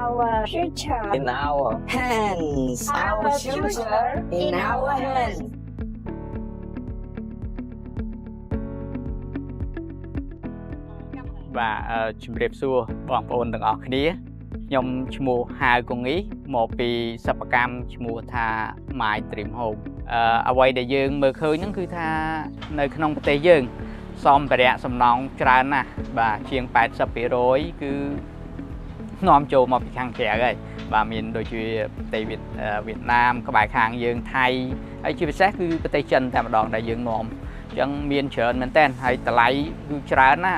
our future in our hands. our future in our hands បាទជំរាបសួរបងប្អូនទាំងអស់គ្នាខ្ញុំឈ្មោះហៅកងីមកពីសិប្បកម្មឈ្មោះថា My Dream Home អ្វីដែលយើងមើលឃើញហ្នឹងគឺថានៅក្នុងប្រទេសយើងសម្ភារៈសំណង់ច្រើនណាស់បាទជាង 80% គឺនាំចូលមកពីខាងក្រៅហើយបាទមានដូចជាប្រទេសវៀតណាមក្បែរខាងយើងថៃហើយជាពិសេសគឺប្រទេសចិនតែម្ដងដែលយើងនាំចឹងមានច្រើនមែនតើហើយតម្លៃគឺច្រើនណា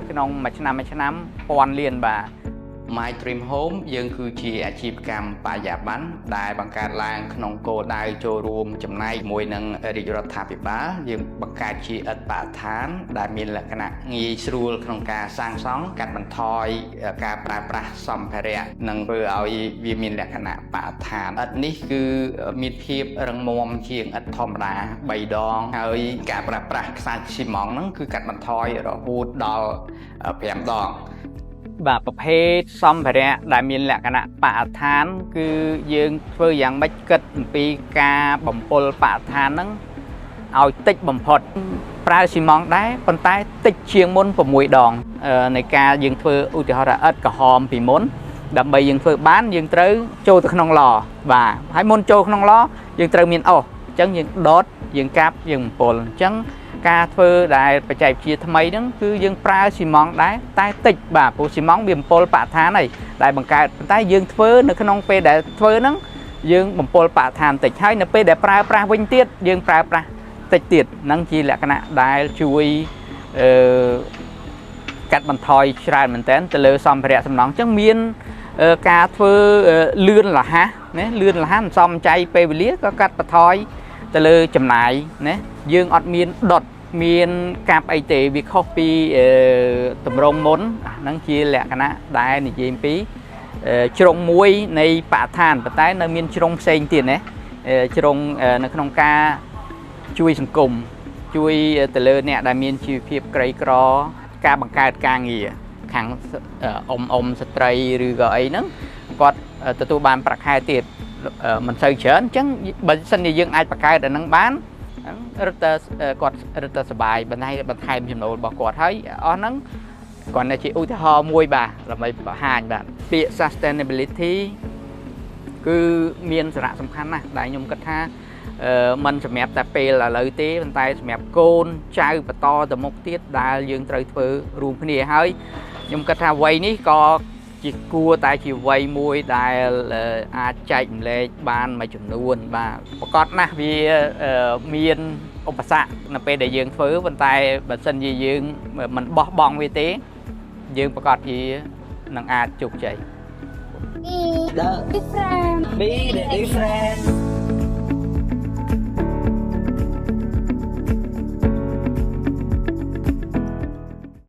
ក្នុងមួយឆ្នាំពាន់លានបាទ My Dream Home យើងគឺជាអាជីវកម្មបរិយាបន្នដែលបង្កើតឡើងក្នុងគោលដៅចូលរួមចំណែកជាមួយនឹងរាជរដ្ឋាភិបាលយើងបង្កើតជាឥដ្ឋបរិស្ថានដែលមានលក្ខណៈងាយស្រួលក្នុងការសាងសង់កាត់បន្ថយការប្រើប្រាស់សម្ភារៈនិងធ្វើឲ្យវាមានលក្ខណៈបរិស្ថានឥដ្ឋនេះគឺមានភាពរឹងមាំជាងឥដ្ឋធម្មតា3ដងហើយការប្រើប្រាស់ខ្សាច់ស៊ីម៉ង់ហ្នឹងគឺកាត់បន្ថយរហូតដល់5ដងបាទប្រភេទសម្ភារៈដែលមានលក្ខណៈបរិស្ថានគឺយើងធ្វើយ៉ាងម៉េចគិតអំពីការបំពុលបរិស្ថានហ្នឹងឲ្យតិចបំផុតប្រើស៊ីម៉ង់ដែរប៉ុន្តែតិចជាងមុន6ដងនៃការយើងធ្វើឧទាហរណ៍ឥដ្ឋក្រហមពីមុនដើម្បីយើងធ្វើបានយើងត្រូវចូលទៅក្នុងឡបាទហើយមុនចូលក្នុងឡយើងត្រូវមានអុសអញ្ចឹងយើងដុតយើងកាប់យើងបំពុលអញ្ចឹងការធ្វើដែលបច្ចេកវិទ្យាថ្មីហ្នឹងគឺយើងប្រើស៊ីម៉ង់ដែរតែតិចបាទព្រោះស៊ីម៉ង់វាបំពុលបរិស្ថានហើយដែលបង្កើតប៉ុន្តែយើងធ្វើនៅក្នុងពេលដែលធ្វើហ្នឹងយើងបំពុលបរិស្ថានតិចហើយនៅពេលដែលប្រើប្រាស់វិញទៀតយើងប្រើប្រាស់តិចទៀតហ្នឹងជាលក្ខណៈដែលជួយកាត់បន្ថយច្រើនមែនតើទៅលើសម្ភារៈសំណង់អញ្ចឹងមានការធ្វើលឿនរហ័សណាលឿនរហ័សមិនសមចៃពេលវេលាក៏កាត់បន្ថយទៅលើចំណាយណាយើងអត់មានដុតមានកាប់អីទេវាខុសពីតម្រងមុនហ្នឹងជាលក្ខណៈដែលនិយាយពីជ្រុងមួយនៃបរិស្ថានប៉ុន្តែនៅមានជ្រុងផ្សេងទៀតណាជ្រុងនៅក្នុងការជួយសង្គមជួយទៅលើអ្នកដែលមានជីវភាពក្រីក្រការបង្កើតការងារខាងអ៊ំស្ត្រីឬក៏អីហ្នឹងគាត់ទទួលបានប្រាក់ខែទៀតមិនសូវច្រើនអញ្ចឹងបើសិនជាយើងអាចបង្កើតអានឹងបានរត់ទៅគាត់រត់ទៅសុបាយបន្ថែមចំណូលរបស់គាត់ហើយអស់ហ្នឹងគាត់នៅជាឧទាហរណ៍មួយបាទដើម្បីបង្ហាញបាទពាក្យ sustainability គឺមានសារៈសំខាន់ណាស់ដែលខ្ញុំគិតថាมันសម្រាប់តែពេលឥឡូវទេប៉ុន្តែសម្រាប់កូនចៅបន្តទៅមុខទៀតដែលយើងត្រូវធ្វើរួមគ្នាហើយខ្ញុំគិតថាវ័យនេះក៏ជាគួរតែជាវ័យមួយដែលអាចចែកម្លែកបានមួយចំនួនបាទប្រកបណាស់វាមានឧបសគ្គនៅពេលដែលយើងធ្វើប៉ុន្តែបើសិនជាយើងមិនបោះបង់វាទេយើងប្រកបជានឹងអាចជោគជ័យ Be different Be the different